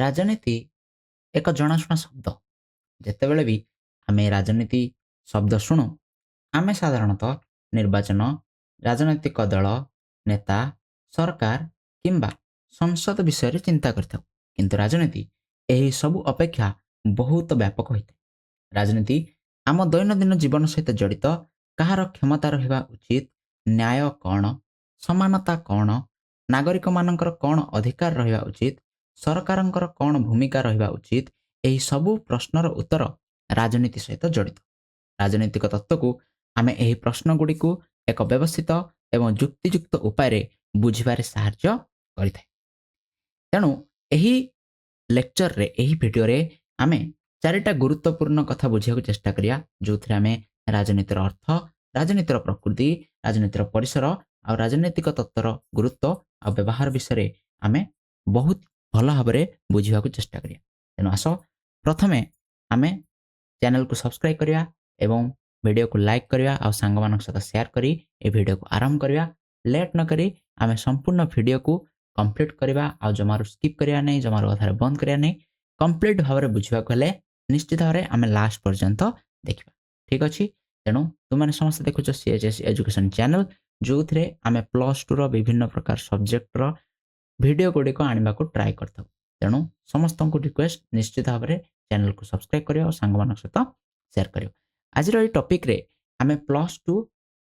ରାଜନୀତି ଏକ ଜଣାଶୁଣା ଶବ୍ଦ। ଯେତେବେଳେ ବି ଆମେ ରାଜନୀତି ଶବ୍ଦ ଶୁଣୁ, ଆମେ ସାଧାରଣତଃ ନିର୍ବାଚନ, ରାଜନୈତିକ ଦଳ, ନେତା, ସରକାର କିମ୍ବା ସଂସଦ ବିଷୟରେ ଚିନ୍ତା କରିଥାଉ। କିନ୍ତୁ ରାଜନୀତି ଏହି ସବୁ ଅପେକ୍ଷା ବହୁତ ବ୍ୟାପକ ହୋଇଥାଏ। ରାଜନୀତି ଆମ ଦୈନନ୍ଦିନ ଜୀବନ ସହିତ ଜଡ଼ିତ। କାହାର କ୍ଷମତା ରହିବା ଉଚିତ, ନ୍ୟାୟ କ'ଣ, ସମାନତା କ'ଣ, ନାଗରିକମାନଙ୍କର କ'ଣ ଅଧିକାର ରହିବା ଉଚିତ, ସରକାରଙ୍କର କ'ଣ ଭୂମିକା ରହିବା ଉଚିତ, ଏହି ସବୁ ପ୍ରଶ୍ନର ଉତ୍ତର ରାଜନୀତି ସହିତ ଜଡ଼ିତ। ରାଜନୈତିକ ତତ୍ତ୍ୱକୁ ଆମେ ଏହି ପ୍ରଶ୍ନଗୁଡ଼ିକୁ ଏକ ବ୍ୟବସ୍ଥିତ ଏବଂ ଯୁକ୍ତିଯୁକ୍ତ ଉପାୟରେ ବୁଝିବାରେ ସାହାଯ୍ୟ କରିଥାଏ। ତେଣୁ ଏହି ଲେକ୍ଚରରେ, ଏହି ଭିଡ଼ିଓରେ ଆମେ ଚାରିଟା ଗୁରୁତ୍ୱପୂର୍ଣ୍ଣ କଥା ବୁଝିବାକୁ ଚେଷ୍ଟା କରିବା, ଯେଉଁଥିରେ ଆମେ ରାଜନୀତିର ଅର୍ଥ, ରାଜନୀତିର ପ୍ରକୃତି, ରାଜନୀତିର ପରିସର ଆଉ ରାଜନୈତିକ ତତ୍ତ୍ୱର ଗୁରୁତ୍ୱ ଆଉ ବ୍ୟବହାର ବିଷୟରେ ଆମେ ବହୁତ ଭଲ ଭାବରେ ବୁଝିବାକୁ ଚେଷ୍ଟା କରିବା। ତେଣୁ ଆସ ପ୍ରଥମେ ଆମେ ଚ୍ୟାନେଲକୁ ସବସ୍କ୍ରାଇବ୍ କରିବା ଏବଂ ଭିଡ଼ିଓକୁ ଲାଇକ୍ କରିବା ଆଉ ସାଙ୍ଗମାନଙ୍କ ସହିତ ସେୟାର କରି ଏହି ଭିଡ଼ିଓକୁ ଆରମ୍ଭ କରିବା। ଲେଟ୍ ନକରି ଆମେ ସମ୍ପୂର୍ଣ୍ଣ ଭିଡ଼ିଓକୁ କମ୍ପ୍ଲିଟ୍ କରିବା ଆଉ ଜମାରୁ ସ୍କିପ୍ କରିବା ନାହିଁ, ଜମାରୁ ଅଧାରେ ବନ୍ଦ କରିବା ନାହିଁ। କମ୍ପ୍ଲିଟ୍ ଭାବରେ ବୁଝିବାକୁ ହେଲେ ନିଶ୍ଚିତ ଭାବରେ ଆମେ ଲାଷ୍ଟ ପର୍ଯ୍ୟନ୍ତ ଦେଖିବା। ଠିକ୍ ଅଛି? ତେଣୁ ତୁମମାନେ ସମସ୍ତେ ଦେଖୁଛ CHS ଏଜୁକେସନ୍ ଚ୍ୟାନେଲ, ଯେଉଁଥିରେ ଆମେ +2ର ବିଭିନ୍ନ ପ୍ରକାର ସବଜେକ୍ଟର ଭିଡ଼ିଓ ଗୁଡ଼ିକ ଆଣିବାକୁ ଟ୍ରାଏ କରିଥାଉ। ତେଣୁ ସମସ୍ତଙ୍କୁ ରିକ୍ୱେଷ୍ଟ ନିଶ୍ଚିତ ଭାବରେ ଚ୍ୟାନେଲକୁ ସବସ୍କ୍ରାଇବ୍ କରିବା ଓ ସାଙ୍ଗମାନଙ୍କ ସହିତ ସେୟାର କରିବା। ଆଜିର ଏହି ଟପିକ୍ରେ ଆମେ +2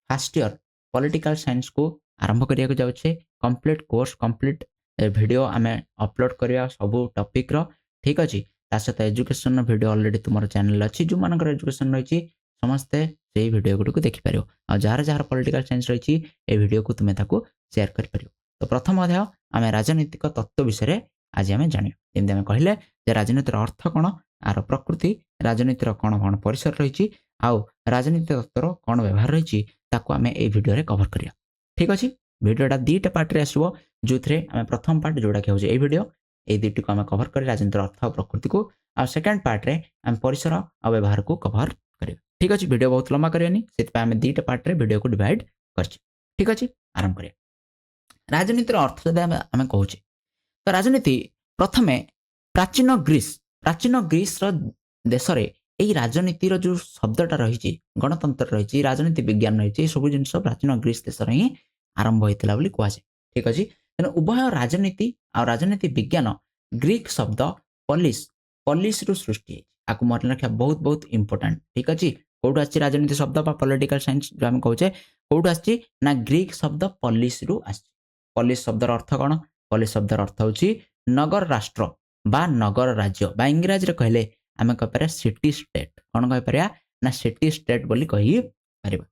ଫାର୍ଷ୍ଟ ଇୟର ପଲିଟିକାଲ ସାଇନ୍ସକୁ ଆରମ୍ଭ କରିବାକୁ ଯାଉଛେ। କମ୍ପ୍ଲିଟ୍ କୋର୍ସ, କମ୍ପ୍ଲିଟ୍ ଭିଡ଼ିଓ ଆମେ ଅପଲୋଡ଼ କରିବା ସବୁ ଟପିକ୍ର। ଠିକ୍ ଅଛି? ତା ସହିତ ଏଜୁକେସନ୍ର ଭିଡ଼ିଓ ଅଲରେଡ଼ି ତୁମର ଚ୍ୟାନେଲ ଅଛି। ଯେଉଁମାନଙ୍କର ଏଜୁକେସନ୍ ରହିଛି ସମସ୍ତେ ସେଇ ଭିଡ଼ିଓ ଗୁଡ଼ିକୁ ଦେଖିପାରିବ। ଆଉ ଯାହାର ଯାହାର ପଲିଟିକାଲ ସାଇନ୍ସ ରହିଛି ଏ ଭିଡ଼ିଓକୁ ତୁମେ ତାକୁ ସେୟାର କରିପାରିବ। ତ ପ୍ରଥମ ଅଧ୍ୟାୟ ଆମେ ରାଜନୈତିକ ତତ୍ତ୍ୱ ବିଷୟରେ ଆଜି ଆମେ ଜାଣିବା। ଯେମିତି ଆମେ କହିଲେ ଯେ ରାଜନୀତିର ଅର୍ଥ କ'ଣ, ଆର ପ୍ରକୃତି, ରାଜନୀତିର କ'ଣ କ'ଣ ପରିସର ରହିଛି ଆଉ ରାଜନୀତି ତତ୍ତ୍ୱର କ'ଣ ବ୍ୟବହାର ରହିଛି, ତାକୁ ଆମେ ଏହି ଭିଡ଼ିଓରେ କଭର କରିବା। ଠିକ୍ ଅଛି? ଭିଡ଼ିଓଟା ଦୁଇଟା ପାର୍ଟରେ ଆସିବ, ଯେଉଁଥିରେ ଆମେ ପ୍ରଥମ ପାର୍ଟ ଯେଉଁଟାକି ହେଉଛି ଏହି ଭିଡ଼ିଓ, এই ଦୁଇଟିକୁ ଆମେ କଭର କରି ରାଜନୀତିର ଅର୍ଥ ଆଉ ପ୍ରକୃତିକୁ, ଆଉ ସେକେଣ୍ଡ ପାର୍ଟରେ ଆମେ ପରିସର ଆଉ ବ୍ୟବହାରକୁ କଭର କରିବା। ଠିକ୍ ଅଛି? ଭିଡ଼ିଓ ବହୁତ ଲମ୍ବା କରିବାନି, ସେଥିପାଇଁ ଆମେ ଦୁଇଟା ପାର୍ଟରେ ଭିଡ଼ିଓକୁ ଡିଭାଇଡ୍ କରିଛେ। ଠିକ୍ ଅଛି? ଆରମ୍ଭ କରିବା। ରାଜନୀତିର ଅର୍ଥ ଯଦି ଆମେ କହୁଛେ, ତ ରାଜନୀତି ପ୍ରଥମେ ପ୍ରାଚୀନ ଗ୍ରୀସର ଦେଶରେ ଏହି ରାଜନୀତିର ଯେଉଁ ଶବ୍ଦଟା ରହିଛି, ଗଣତନ୍ତ୍ର ରହିଛି, ରାଜନୀତି ବିଜ୍ଞାନ ରହିଛି, ଏସବୁ ଜିନିଷ ପ୍ରାଚୀନ ଗ୍ରୀସ ଦେଶରେ ହିଁ ଆରମ୍ଭ ହୋଇଥିଲା ବୋଲି କୁହାଯାଏ। ଠିକ୍ ଅଛି? ତେଣୁ ଉଭୟ ରାଜନୀତି ଆଉ ରାଜନୀତି ବିଜ୍ଞାନ ଗ୍ରୀକ ଶବ୍ଦ ପଲିସରୁ ସୃଷ୍ଟି ହେଇଛି। ଆକୁ ମନେ ରଖିବା ବହୁତ ବହୁତ ଇମ୍ପୋର୍ଟାଣ୍ଟ। ଠିକ୍ ଅଛି? କୋଉଠୁ ଆସିଛି ରାଜନୀତି ଶବ୍ଦ ବା ପଲିଟିକାଲ ସାଇନ୍ସ ଯେଉଁ ଆମେ କହୁଛେ, କୋଉଠୁ ଆସିଛି ନା ଗ୍ରୀକ ଶବ୍ଦ ପଲିସରୁ ଆସିଛି। ପଲିସ ଶବ୍ଦର ଅର୍ଥ କ'ଣ? ପଲିସ ଶବ୍ଦର ଅର୍ଥ ହେଉଛି ନଗର ରାଷ୍ଟ୍ର ବା ନଗର ରାଜ୍ୟ, ବା ଇଂରାଜୀରେ କହିଲେ ଆମେ କହିପାରିବା ସିଟି ଷ୍ଟେଟ୍। କ'ଣ କହିପାରିବା ନା ସିଟି ଷ୍ଟେଟ୍ ବୋଲି କହିପାରିବା।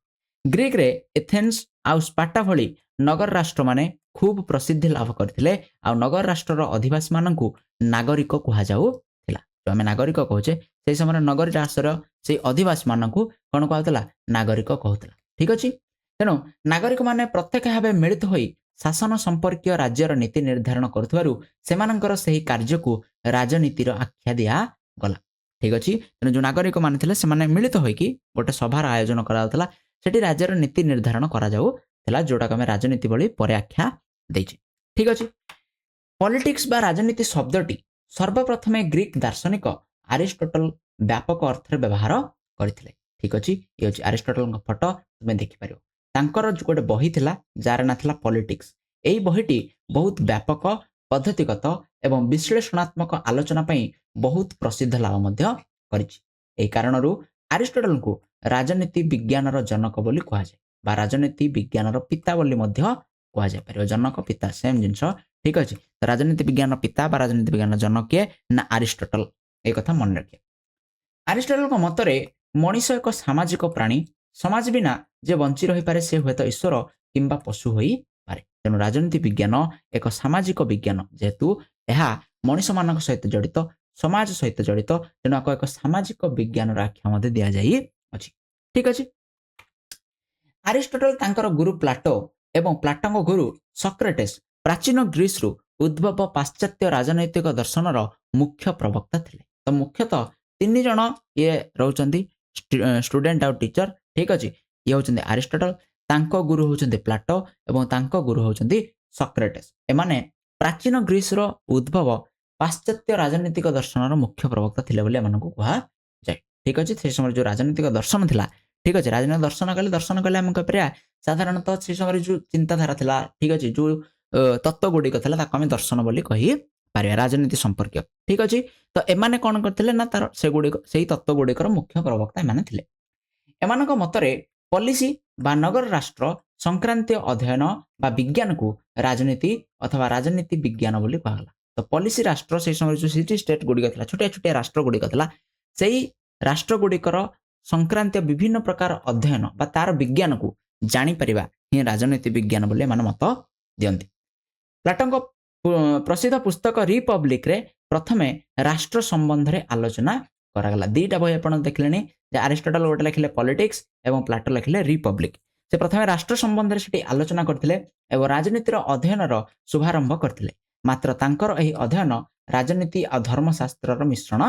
ଗ୍ରୀକରେ ଏଥେନ୍ସ ଆଉ ସ୍ପାର୍ଟା ଭଳି ନଗର ରାଷ୍ଟ୍ରମାନେ ଖୁବ୍ ପ୍ରସିଦ୍ଧି ଲାଭ କରିଥିଲେ ଆଉ ନଗର ରାଷ୍ଟ୍ରର ଅଧିବାସୀମାନଙ୍କୁ ନାଗରିକ କୁହାଯାଉଥିଲା। ଯେଉଁ ଆମେ ନାଗରିକ କହୁଛେ, ସେହି ସମୟରେ ନଗରୀ ରାଷ୍ଟ୍ରର ସେହି ଅଧିବାସୀମାନଙ୍କୁ କ'ଣ କୁହାଯାଉଥିଲା? ନାଗରିକ କହୁଥିଲା। ଠିକ୍ ଅଛି? ତେଣୁ ନାଗରିକମାନେ ପ୍ରତ୍ୟକ୍ଷ ଭାବେ ମିଳିତ ହୋଇ ଶାସନ ସମ୍ପର୍କୀୟ ରାଜ୍ୟର ନୀତି ନିର୍ଦ୍ଧାରଣ କରୁଥିବାରୁ ସେମାନଙ୍କର ସେହି କାର୍ଯ୍ୟକୁ ରାଜନୀତିର ଆଖ୍ୟା ଦିଆଗଲା। ଠିକ୍ ଅଛି? ତେଣୁ ଯେଉଁ ନାଗରିକମାନେ ଥିଲେ ସେମାନେ ମିଳିତ ହୋଇକି ଗୋଟେ ସଭାର ଆୟୋଜନ କରାଯାଉଥିଲା, ସେଠି ରାଜ୍ୟର ନୀତି ନିର୍ଦ୍ଧାରଣ କରାଯାଉଥିଲା, ଯେଉଁଟାକୁ ଆମେ ରାଜନୀତି ଭଳି ପରେ ଆଖ୍ୟା ଦେଇଛେ। ଠିକ୍ ଅଛି? ପଲିଟିକ୍ସ ବା ରାଜନୀତି ଶବ୍ଦଟି ସର୍ବପ୍ରଥମେ ଗ୍ରୀକ ଦାର୍ଶନିକ ଆରିଷ୍ଟଟଲ ବ୍ୟାପକ ଅର୍ଥରେ ବ୍ୟବହାର କରିଥିଲେ। ଠିକ୍ ଅଛି? ଇଏ ହେଉଛି ଆରିଷ୍ଟଟଲଙ୍କ ଫଟୋ, ତୁମେ ଦେଖିପାରିବ। ତାଙ୍କର ଗୋଟେ ବହି ଥିଲା ଯାହାର ନାଁ ଥିଲା ପଲିଟିକ୍ସ। ଏହି ବହିଟି ବହୁତ ବ୍ୟାପକ, ପଦ୍ଧତିଗତ ଏବଂ ବିଶ୍ଳେଷଣାତ୍ମକ ଆଲୋଚନା ପାଇଁ ବହୁତ ପ୍ରସିଦ୍ଧ ଲାଭ ମଧ୍ୟ କରିଛି। ଏହି କାରଣରୁ ଆରିଷ୍ଟଟଲଙ୍କୁ ରାଜନୀତି ବିଜ୍ଞାନର ଜନକ ବୋଲି କୁହାଯାଏ, ବା ରାଜନୀତି ବିଜ୍ଞାନର ପିତା ବୋଲି ମଧ୍ୟ କୁହାଯାଇପାରିବ। ଜନକ, ପିତା ସେମ୍ ଜିନିଷ। ଠିକ୍ ଅଛି? ତ ରାଜନୀତି ବିଜ୍ଞାନର ପିତା ବା ରାଜନୀତି ବିଜ୍ଞାନର ଜନକ କିଏ ନା ଆରିଷ୍ଟଟଲ। এই କଥା ମନେ ରଖିବା। ଆରିଷ୍ଟଟଲଙ୍କ ମତରେ ମଣିଷ ଏକ ସାମାଜିକ ପ୍ରାଣୀ। ସମାଜ ବିନା ଯେ ବଞ୍ଚି ରହିପାରେ ସେ ହୁଏତ ଈଶ୍ୱର କିମ୍ବା ପଶୁ ହୋଇପାରେ। ତେଣୁ ରାଜନୀତି ବିଜ୍ଞାନ ଏକ ସାମାଜିକ ବିଜ୍ଞାନ, ଯେହେତୁ ଏହା ମଣିଷମାନଙ୍କ ସହିତ ଜଡ଼ିତ, ସମାଜ ସହିତ ଜଡ଼ିତ, ତେଣୁ ଆକୁ ଏକ ସାମାଜିକ ବିଜ୍ଞାନର ଆଖ୍ୟା ମଧ୍ୟ ଦିଆଯାଇଅଛି। ଠିକ୍ ଅଛି? ଆରିଷ୍ଟଟଲ ତାଙ୍କର ଗୁରୁ ପ୍ଲାଟୋ ଏବଂ ପ୍ଲାଟୋଙ୍କ ଗୁରୁ ସକ୍ରେଟିସ୍ ପ୍ରାଚୀନ ଗ୍ରୀସରୁ ଉଦ୍ଭବ ପାଶ୍ଚାତ୍ୟ ରାଜନୈତିକ ଦର୍ଶନର ମୁଖ୍ୟ ପ୍ରବକ୍ତା ଥିଲେ। ତ ମୁଖ୍ୟତଃ ତିନି ଜଣ ଇଏ ରହୁଛନ୍ତି, ଷ୍ଟୁଡେଣ୍ଟ ଆଉ ଟିଚର। ଠିକ୍ ଅଛି? ଇଏ ହେଉଛନ୍ତି ଆରିଷ୍ଟଟଲ, ତାଙ୍କ ଗୁରୁ ହେଉଛନ୍ତି ପ୍ଲାଟୋ ଏବଂ ତାଙ୍କ ଗୁରୁ ହେଉଛନ୍ତି ସକ୍ରେଟିସ୍। ଏମାନେ ପ୍ରାଚୀନ ଗ୍ରୀସର ଉଦ୍ଭବ पाश्चात्य राजनीतिक दर्शन मुख्य प्रवक्ता थिले बोली एमानकु कुहा जाय ठीक अछि से समय जो राजनीतिक दर्शन थिला ठीक अछि राजनीतिक दर्शन कले हम कह परिया साधारणतः से समय जो चिंताधारा थिला ठीक अछि जो तत्व गुडी थिला ताको हम दर्शन बोली कहि पारिया राजनीति संपर्क ठीक अछि तो एमाने कोन करथिले ना तार से गुडी सेही तत्व गुडीकर मुख्य प्रवक्ता एमाने थिले एमानक मतरे पॉलिसी बा नगर राष्ट्र संक्रांतीय अध्ययन बा विज्ञान को राजनीति अथवा राजनीति विज्ञान बोली कहला तो पॉलिसी राष्ट्र से समय जो सिटी स्टेट गुडी थिला छोटे छोटे राष्ट्र गुडी थिला सेही राष्ट्र गुडीकर संक्रांतीय विभिन्न प्रकार अध्ययन बा तार विज्ञान को जानि परिबा ही राजनीति विज्ञान बोली मान मत दियंती प्लाटों को प्रसिद्ध पुस्तक रिपब्लिक रे प्रथमे राष्ट्र संबंध रे आलोचना करागला दीटा बही आपण देखलेनी जे अरिस्टोटल गोटे लिखिले पॉलिटिक्स एवं प्लाटो लिखिले रिपब्लिक से प्रथमे राष्ट्र संबंध रे सेठी आलोचना करथिले एवं राजनीतिर अध्ययन रो शुभारंभ करथिले मात्र तांकर एही अध्ययन राजनीति आ धर्मशास्त्र रो मिश्रण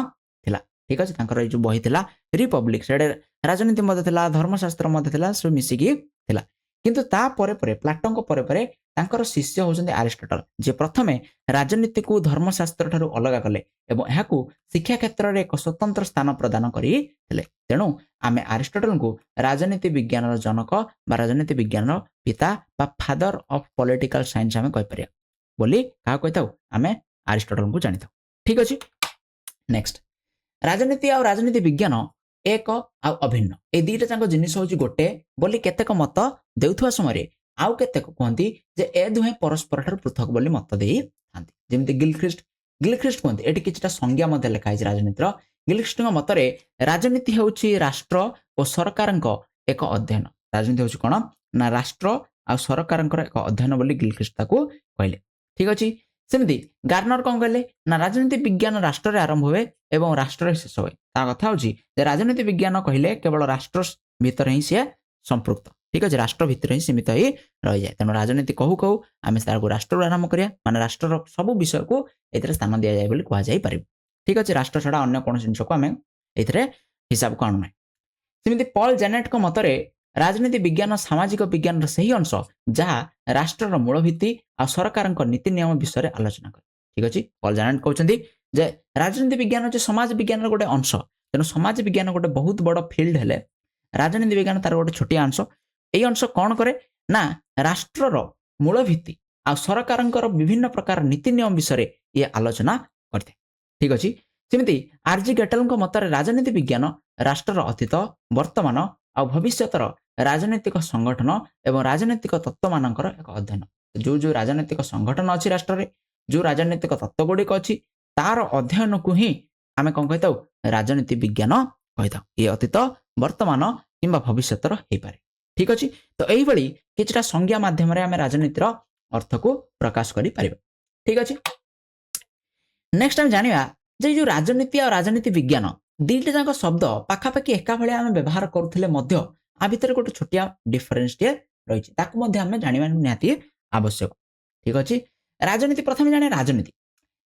थिला ठीक अछि तांकर ए जो बही थिला रिपब्लिक सेडे राजनीति मध्य थिला धर्मशास्त्र मध्य थिला सो मिसिकी थिला किंतु ता परे परे प्लाटों को परे परे तांकर शिष्य होउछन्ते अरिस्टोटल जे प्रथमे राजनीति को धर्मशास्त्र ठारू अलग कले एवं एहाकू शिक्षा क्षेत्र रे एक स्वतंत्र स्थान प्रदान करी थिले तेणु आमे अरिस्टोटल को राजनीति विज्ञान रो जनक बा राजनीति विज्ञान रो पिता बा फादर ऑफ पॉलिटिकल साइंस आमे कहि परिया बोली का कहताउ आमे अरिस्टोटल को जानिथाउ ठीक अछि नेक्स्ट राजनीति और राजनीति विज्ञान एक आ अभिन्न ए दीटा जांको जिनिस होची गोटे बोली केतेक मत देउथवा समय आउ केतेक कहंती जे ए दुहे परस्पर ठार पृथक बोली मत देई थांती जेमति गिलख्रिस्ट कहंती एटी किछटा संज्ञा मध्ये लेखा है राजनीतिर गिलख्रिस्ट मतरे राजनीति हेउची राष्ट्र और सरकारक एक अध्ययन राजनीति हेउची कोन ना राष्ट्र आ सरकारक एक अध्ययन बोली गिलख्रिस्ट ताको कहले ठीक अछि सेमती गार्नर कौन कहले ना राजनीति विज्ञान राष्ट्र रे आरंभ हुए एवं राष्ट्र रे शेष हुए ता कथा होची जे राजनीति विज्ञान कहले केवल राष्ट्र भीतर ही से संपृक्त ठीक है राष्ट्र भीतर ही सीमित ही रही जाए तेणु राजनीति कहू कहू आम को राष्ट्र आरंभ करिया माने राष्ट्र सब विषय को एथिरे स्थान दिया जाए बोली कहा जाई परिबो ठीक है राष्ट्र छड़ा अन्य कोन जिंस को आम एथिरे हिसाब को आणु नै सेमिति पॉल जेनेट को मतरे राजनीति विज्ञान सामाजिक विज्ञान सही अंश जहाँ राष्ट्र मूल भित्ति आ सरकार नीति नियम विषय में आलोचना करे ठीक अच्छे पॉल जेनेट कहते जे राजनीति विज्ञान होचे समाज विज्ञान गोटे अंश तेणु समाज विज्ञान गोटे बहुत बड़ फील्ड हेले राजनीति विज्ञान तार गोटे छोटिया अंश यही अंश कौन करे ना राष्ट्रर मूल भित्ति आ सरकार विभिन्न प्रकार नीति नियम विषय ये आलोचना करते ठीक अच्छे सेमती आरजी गेटल मतरे राजनीति विज्ञान राष्ट्रर अतीत वर्तमान आ भविष्यतर राजनीतिक संगठन एवं राजनीतिक तत्व मानकर एक अध्ययन जो जो राजनीतिक संगठन अच्छी राष्ट्र रे जो राजनीतिक तत्व गुड़िक अच्छी तार अध्ययन को ही आम कौन कही राजनीति विज्ञान कही ये अतीत वर्तमान किंबा भविष्यतर हो पारे ठीक अच्छे तो यही किछटा संज्ञा माध्यम आम राजनीतिर अर्थ को प्रकाश करि परिबा ठीक अच्छे नेक्स्ट टाइम जानिबा जे जो राजनीति और राजनीति विज्ञान दीटा जाक शब्द पाखापाखि एका भले आम व्यवहार करुले आ भितर गोटे छोटिया डिफरेन्स टे रही आम जाना निहाती आवश्यक ठीक अच्छे राजनीति प्रथम जाने राजनीति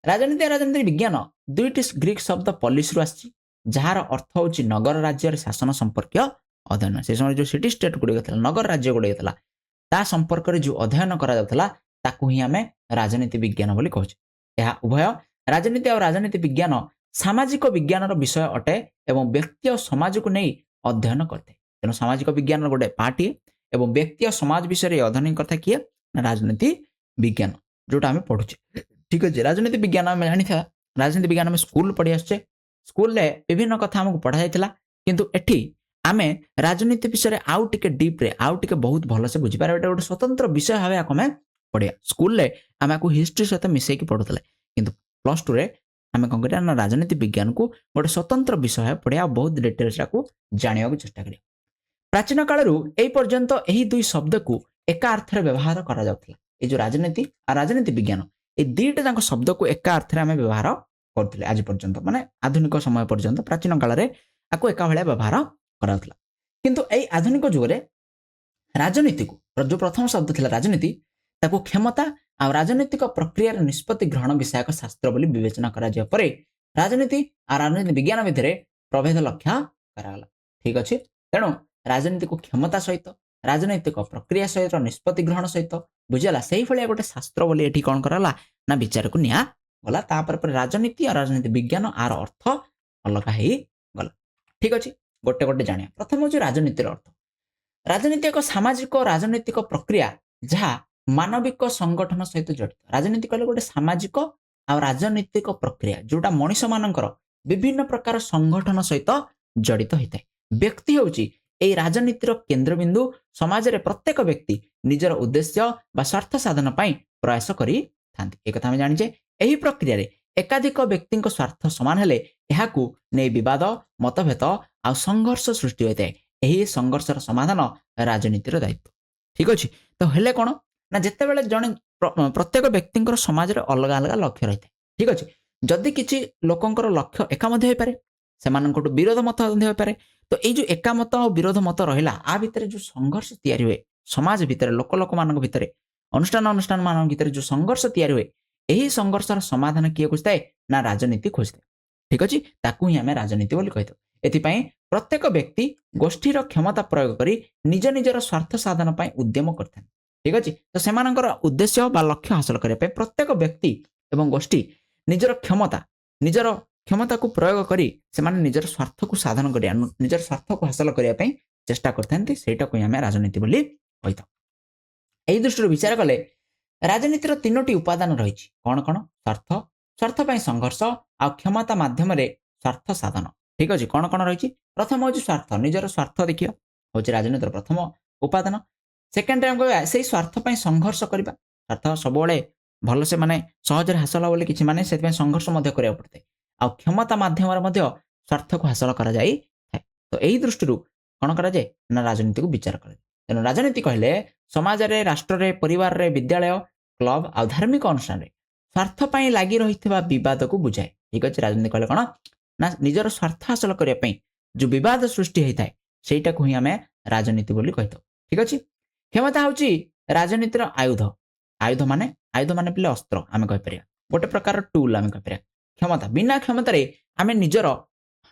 राजनीति राजनीति विज्ञान दुईटी ग्रीक शब्द पॉलिसी आसी जार अर्थ होची नगर राज्य शासन संपर्क अध्ययन से समय जो सिटी स्टेट गुड़िक नगर राज्य गुड़िक ता संपर्क जो अध्ययन करा आम राजनीति विज्ञान बोली कहूँ यह उभय राजनीति और राजनीति विज्ञान सामाजिक विज्ञान विषय अटे एवं व्यक्ति और समाज को नहीं अध्ययन करते तेणु सामाजिक विज्ञान गोटे पार्टी एवं व्यक्ति और समाज विषय अध्ययन करता किए राजनीति विज्ञान जोटा आम पढ़ुचे ठीक अच्छे राजनीति विज्ञान आम जानी था राजनीति विज्ञान आम स्कूल पढ़ी आसचे स्कूल रे विभिन्न कथा आमको पढ़ा जाइथिला किंतु एठी आमे राजनीति विषय आउ टिके डीप रे आउ टिके बहुत भल से बुझी पारे गोटे स्वतंत्र विषय भाव आमे पढ़िया स्कूल रे आम को हिस्ट्री सहित मिसई की पढ़ुतले किंतु प्लस 2 रे आम कौन करिया ना राजनीति विज्ञान को गोटे स्वतंत्र विषय पढ़िया बहुत डिटेल्स को जानिया को चेष्टा करिया प्राचीन कालरू एई पर्यंत एही दुई शब्द को एका अर्थ रे व्यवहार करा जाउथला ए जो राजनीति आ राजनीति विज्ञान ए दुईटा जाक शब्द को एका अर्थ रे आमे व्यवहार करथिले आज पर्यंत माने आधुनिक समय पर्यंत प्राचीन काल रे आको एका भलिया व्यवहार कराउथला किंतु एई आधुनिक जुग रे राजनीति को जो प्रथम शब्द थिला राजनीति ताको क्षमता आ राजनीतिक प्रक्रिया निष्पत्ति ग्रहण विषयक शास्त्र बोली विवेचना करा जिया परे राजनीति आ राजनीति विज्ञान भितरे प्रभेद लक्ष्य करागला ठीक अछि तेणु राजनीति को क्षमता सहित राजनीतिक प्रक्रिया सहित निष्पत्ति ग्रहण सहित बुझला सही भलिया गोटे शास्त्र बोली एठी कोन कराला ना विचार को निया गला तापर पर राजनीति और राजनीति विज्ञान आर अर्थ अलग हो गला ठीक अच्छे गोटे गोटे जानिया प्रथम हूँ राजनीतिर अर्थ राजनीति एक सामाजिक राजनैतिक प्रक्रिया जहाँ मानविक संगठन सहित जड़ित राजनीति कहले गोटे सामाजिक आ राजनैतिक प्रक्रिया जोटा मनीष मानकर विभिन्न प्रकार संगठन सहित जड़ित होता है व्यक्ति होची एई राजनीतिर केन्द्रबिंदु समाज रे प्रत्येक व्यक्ति निजर उद्देश्य बा स्वार्थ साधन पाई प्रयास करी थांती एक कथा हम जानिजे एही प्रक्रिया रे एकाधिक व्यक्ति स्वार्थ समान हेले एहाकू नै विवाद मतभेद आ संघर्ष सृष्टि होता है यही संघर्षर समाधान राजनीतिर दायित्व ठीक अच्छे तो हेले कौन ना जिते बड़े जड़े प्रत्येक व्यक्ति समाज रे अलग अलग लक्ष्य रही है ठीक अच्छे जदि किसी लोकंर लक्ष्य एका होपे से विरोध मत होपे तो ये जो एकामत और विरोध मत रहा आ भितर जो संघर्ष तैयारी हुए समाज भितर लोक लोक मान भितर अनुष्ठान अनुष्ठान मान भितर जो संघर्ष तैयारी हुए यही संघर्षर समाधान किए खोजता है ना राजनीति खोजता है ठीक अच्छे ताकू ही आम राजनीति बोली कही एथिपाई प्रत्येक व्यक्ति गोष्ठीर क्षमता प्रयोग करी निज निजर स्वार्थ साधन पाई उद्यम करते ठीक अच्छे तो सेमानकर उद्देश्य बा लक्ष्य हासिल करने प्रत्येक व्यक्ति एवं गोष्ठी निजर क्षमता को प्रयोग करी से निजर स्वार्थ को साधन करिया निजर स्वार्थ को हासिल करने चेष्टा करते सेटा को आम राजनीति बोली कही एई दृष्टि विचार कले राजनीतिर तीनोटी उपादान रही कौन कौन स्वार्थ स्वार्थ पाई संघर्ष आ क्षमता माध्यम स्वार्थ साधन ठीक अच्छे कौन कौन रही प्रथम हूँ स्वार्थ निजर स्वार्थ देखिए हूँ राजनीतिर प्रथम उपादान सेकेंड टाइम से स्वार्थ पाई संघर्ष करवा स्वार्थ सब भल से माने सहजरे हासिल बोली किसी माने से संघर्ष करा पड़ता है आ क्षमता माध्यम स्वार्थ को हासिल करा जाई तो यही दृष्टि कौन करा जाए ना राजनीति को विचार करा तेणु राजनीति कहले समाज रे राष्ट्र रे परिवार रे विद्यालय क्लब आ धार्मिक अनुष्ठान रे स्वार्थ पाई लागी रही विवाद को बुझाए ठीक अच्छे राजनीति कहले कौन ना निजर स्वार्थ हासिल करने जो विवाद सृष्टि होता है सेटा को ही आम राजनीति बोली कही ठीक अच्छे क्षमता हूँ राजनीतिर आयुध आयुध माने पे अस्त्र आम कहीपर गोटे प्रकार टूल आम कहीपर क्षमता बिना क्षमतार आम निजर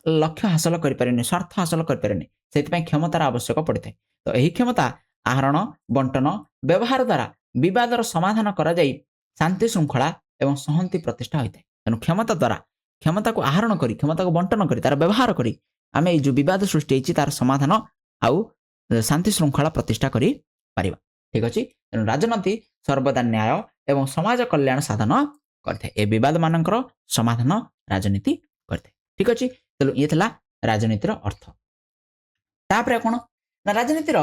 लक्ष्य हासिल करें स्वार्थ हासिल करें से क्षमतार आवश्यक पड़ता है तो यही क्षमता आहरण बंटन व्यवहार द्वारा विवादर समाधान करा जाई शांति श्रृंखला एवं सहंति प्रतिष्ठा होता है तेणु क्षमता द्वारा क्षमता को आहरण करी क्षमता को बंटन करी तार व्यवहार करी आम जो विवाद सृष्टि होती तार समाधान आउ शांति श्रृंखला प्रतिष्ठा करी पारिबा ठीक अच्छे तेणु राजनीति सर्वदा न्याय एवं समाज कल्याण साधन करते ए विवाद मानकर समाधान राजनीति करते ठीक अच्छे तेणु ये थिला राजनीतिर अर्थ तापर कौन ना राजनीतिर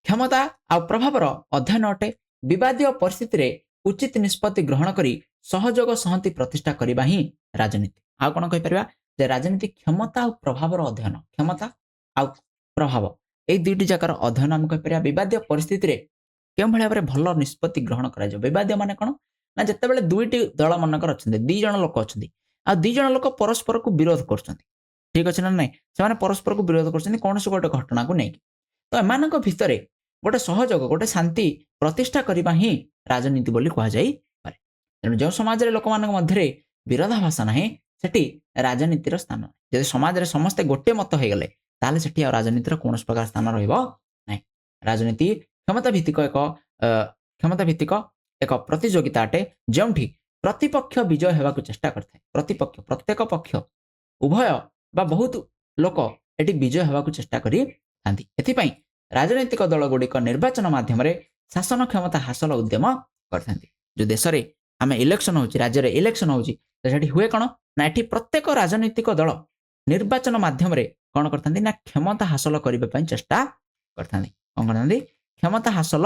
क्षमता आ प्रभावर अध्ययन अटे विवादीय परिस्थिति रे उचित निष्पत्ति ग्रहण करी सहयोग सहंति प्रतिष्ठा करबा ही राजनीति आ कौन कहि परबा जे राजनीति क्षमता और प्रभावर अध्ययन क्षमता आ प्रभाव ए दुईटी जकार अध्ययन आम कहि परबा विवादीय परिस्थिति रे केम भली भाबरे भल निष्पत्ति ग्रहण करा जाय विवादीय माने कोन ना जेतेबेले दुईटी दल मानकर अछन्ते दी जण लोक अछन्ती आ दी जण लोक परस्पर को विरोध करछन्ती ठीक अछि ना नै से माने परस्पर को विरोध करछन्ती कोनसे गोटे घटना को नै तो एमानक भितरे गोटे सहयोग गोटे शांति प्रतिष्ठा करबा ही राजनीति बोली कहा जाई पारे तेणु जो समाज रे लोक मानक मध्यरे विरोधाभास नाही सेठी राजनीतिर स्थान जदि समाज रे समस्ते गोटे मत हो गले ताले सेठी राजनीतिर कोनस प्रकार स्थान रहइबो नै राजनीति क्षमता भित्तिक एक प्रतियोगिता अटे जोंठी प्रतिपक्ष विजय हेबा को चेष्टा करथे प्रतिपक्ष प्रत्येक पक्ष उभय बा बहुत लोक एटी विजय हेबा को चेष्टा करी थांती एथिपई राजनीतिक दल गुड़िक निर्वाचन माध्यम शासन क्षमता हासिल उद्यम करथांती जो देश रे आमे इलेक्शन होची राज्य रे इलेक्शन होची तो सेठी हुए कोन ना एठी प्रत्येक राजनीतिक दल निर्वाचन माध्यम कोन करथांती ना क्षमता हासिल करिबा पई चेष्टा करथांती कोन करथांती क्षमता हासिल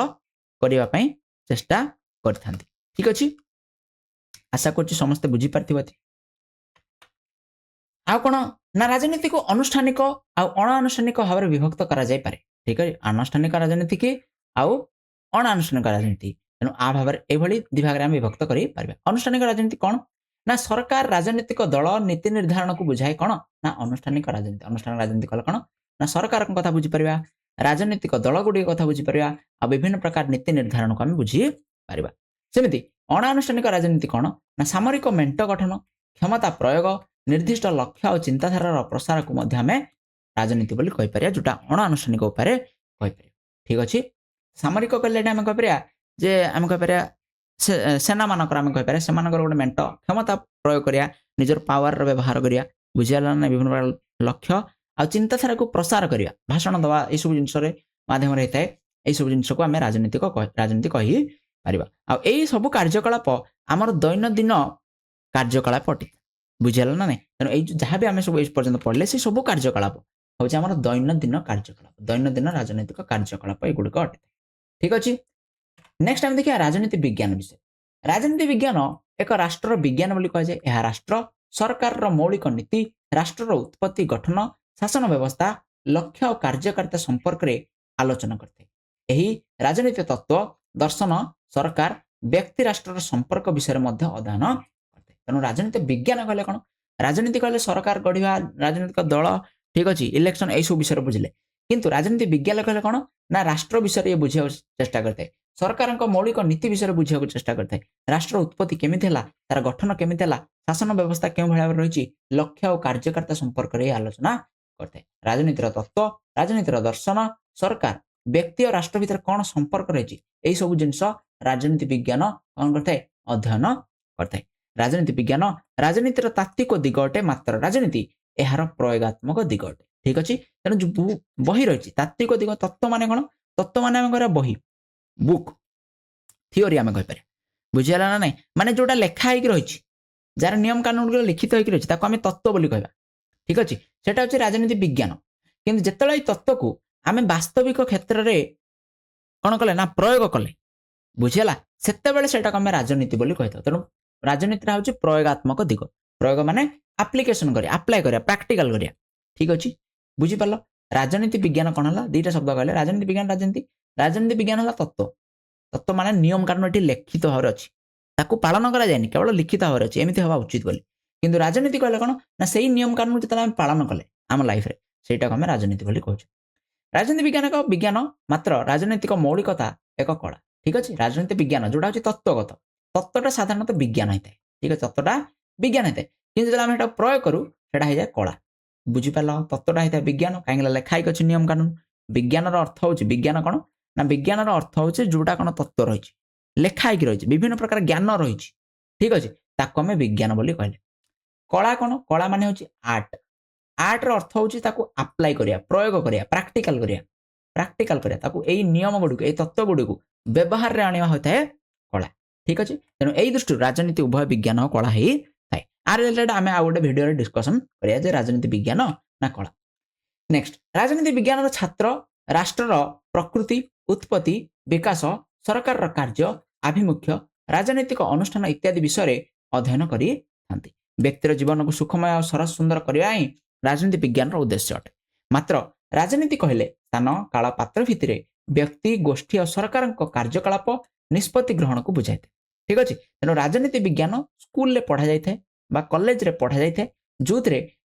करिबा पई चेष्टा करथांती ठीक अछि आशा करछि समस्त बुझी पारथिबो आ कोन ना राजनीति को अनुष्ठानिक आ अणानुष्ठानिक भाव विभक्त करा जाय पारे ठीक है अनुष्ठानिक राजनीति की आउ अणानुष्ठानिक राजनीति तेणु आ भाव एभली दिभाग में विभक्त करि पारिबा अनुष्ठानिक राजनीति कौन ना सरकार राजनीतिक दल नीति निर्धारण को बुझाए कौन ना अनुष्ठानिक राजनीति कल कौन ना सरकार कथा बुझी पारिबा राजनीतिक दल गुडी कथा बुझी पारिबा आ विभिन्न प्रकार नीति निर्धारण को आम बुझी पारिबा सेमिति अणानुष्ठानिक राजनीति कौन ना सामरिक मेंट गठन क्षमता प्रयोग निर्दिष्ट लक्ष्य और चिंताधारार प्रसार को मध्य आम राजनीति बोली कहि परिया जोटा अणानुष्ठानिक उपाय कहि परिया ठीक अछि सामरिक कहले आम कहि परिया जे आम कहि परिया सेना मानकर आम कहीपर से गोटे मेट क्षमता प्रयोग करिया निजर पावर व्यवहार करिया बुझीगला ना विभिन्न प्रकार लक्ष्य आ चिंताधारा को प्रसार करिया भाषण दवा ये सब जिनस माध्यम रहता है यही सब जिनस को आम राजनीति कही पारिबा आ एई सब कार्यकलाप आमर दैनंदिन कार्यकलाप अटे बुझीगला ना नहीं तेणु ये जहाँ भी आम सब पर्यटन पढ़ले से सब कार्यकलाप हूँ आम दैनंदिन कार्यकलाप दैनंदिन राजनैतिक कार्यकलाप एगुड़िक अटे ठीक अच्छे नेक्स्ट आम देखिए राजनीति विज्ञान विषय राजनीति विज्ञान एक राष्ट्र विज्ञान बोली कह जाए यह राष्ट्र सरकार मौलिक नीति राष्ट्र उत्पत्ति गठन शासन व्यवस्था लक्ष्य और कार्यकारिता संपर्क में आलोचना करते यही राजनीति तत्व दर्शन सरकार व्यक्ति राष्ट्र संपर्क विषय में अध्ययन करते तेणु राजनीति विज्ञान कहले कौन राजनीति कहले सरकार गढ़ा राजनीतिक दल ठीक अच्छे इलेक्शन यही सब विषय बुझे किंतु राजनीति विज्ञान कहले कौन ना राष्ट्र विषय ये बुझा चेष्टा करते सरकार मौलिक नीति विषय बुझा चेष्टा करते राष्ट्र उत्पत्ति केमी तार गठन केमी शासन व्यवस्था क्यों भाव रही लक्ष्य और कार्यकारिता संपर्क में आलोचना करते राजनीतिर तत्व राजनीतिर दर्शन सरकार व्यक्ति और राष्ट्र भितर कौन संपर्क रही यही सब जिनस राजनीति विज्ञान कौन करते अध्ययन करते राजनीति विज्ञान राजनीतिर तात्विक दिग अटे मात्र राजनीति यार प्रयोगात्मक दिग अटे ठीक अच्छे तेणु जो बही रही तात्विक दिग तत्व मान कौन तत्व मान बही बुक थियोरी आम कहीपर बुझीगला ना नहीं माने जोटा लेखा होगी रही जार नियम कानून गुलो लिखित होगी रही आम तत्व बोली कहवा ठीक अच्छे सेटा हूँ राजनीति विज्ञान किंतु जिते तत्व को आम वास्तविक क्षेत्र में कौन कले ना प्रयोग कले बुझीगला से आम राजनीति बोली कही तेणु राजनीति हूँ प्रयोगात्मक दिग प्रयोग माने आप्लिकेसन कर अप्लाई कर प्राक्टिकल कर ठीक अच्छे बुझीपार राजनीति विज्ञान कौन है दुईटा शब्द कहले राजनीति विज्ञान राजनीति विज्ञान है तत्व तत्व माने नियम कानून ये लिखित भाव अच्छी ताकू पालन करा जाए केवल लिखित भाव अच्छी एमती हवा उचित बोली किंतु राजनीति कहले कौन ना से नियम कानून जो आम पालन कले आम लाइफ रे सेटा आम राजनीति बोली कहूँ राजनीति विज्ञान एक विज्ञान मात्र राजनैतिक मौलिकता एक कला ठीक अच्छे राजनीति विज्ञान जोटा हूँ तत्वगत तत्वटा साधारणतः विज्ञान होता है ठीक है तत्वटा विज्ञान होता है कि जो आम प्रयोग करूँ से हो जाए कला बुझीपार तत्वटा होता है विज्ञान कहीं लिखाई अच्छे नियम कानून विज्ञान अर्थ हूँ विज्ञान कौन ना विज्ञान अर्थ हूँ जोटा कौन तत्व रही लेखाई रही विभिन्न प्रकार ज्ञान रही ठीक अच्छे ताको आम विज्ञान बोली कहले कला कौन कला माने हूँ आर्ट आर्टर अर्थ हूँ आप्लाय करिया प्रयोग करिया प्राक्टिकल करिया ताको एई नियम गुड़िक ए तत्व गुड़िक व्यवहार में आना होता है कला ठीक अच्छे तेणु यही दृष्टि राजनीति उभय विज्ञान और कला ही थाए आर रिलेटेड आम आ गोटे भिडियो डिस्कसन करिया राजनीति विज्ञान ना कला नेक्स्ट राजनीति विज्ञान छात्र राष्ट्र प्रकृति उत्पत्ति विकास सरकार कार्य आभिमुख्य राजनीतिक अनुष्ठान इत्यादि विषय अध्ययन करी व्यक्तिर जीवन को सुखमय और सरस सुंदर करने ही राजनीति विज्ञान उद्देश्य अटे मात्र राजनीति कहले स्थान काल पात्र भितर व्यक्ति गोष्ठी और सरकार कार्यकलाप निष्पत्ति ग्रहण को बुझाई ठीक अच्छे तेणु राजनीति विज्ञान स्कूल पढ़ा जाए कॉलेज रे पढ़ा जाए जो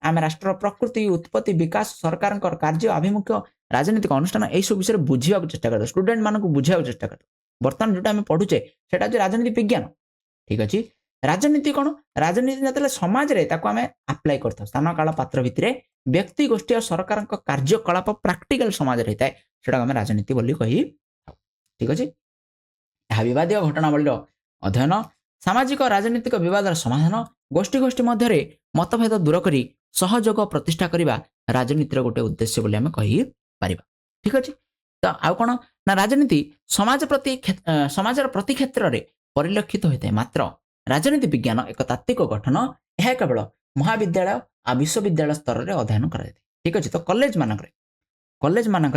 आम राष्ट्र प्रकृति उत्पत्ति विकास सरकार कार्य आभिमुख्य राजनीतिक अनुष्ठान यही सब विषय बुझा चेष्टा करते स्टूडेंट मान बुझा चेष्टा करते बर्तमान जो आम पढ़ुचे से राजनीति विज्ञान ठीक अच्छे राजनीति कौन राजनीति जो समाज में आम आप्लाय करता स्थान काल पात्र भितर व्यक्ति गोष्ठी और सरकार कार्यकलाप प्राक्टिकल समाज रहता है से आम राजनीति बोली कही ठीक अच्छे बद घटनावली अध्ययन सामाजिक राजनीतिक विवाद समाधान गोष्ठी गोष्ठी मध्य मतभेद दूर कर सहयोग प्रतिष्ठा करने राजनीतिर गोटे उद्देश्य बोली आम कही पारिबा ठीक अच्छे तो आउ कौन ना राजनीति समाजर प्रति क्षेत्र में परिलक्षित होता है मात्र राजनीति विज्ञान एक तात्विक गठन यह केवल महाविद्यालय आ विश्वविद्यालय स्तर में अध्ययन कराए ठीक अच्छे तो कॉलेज मानक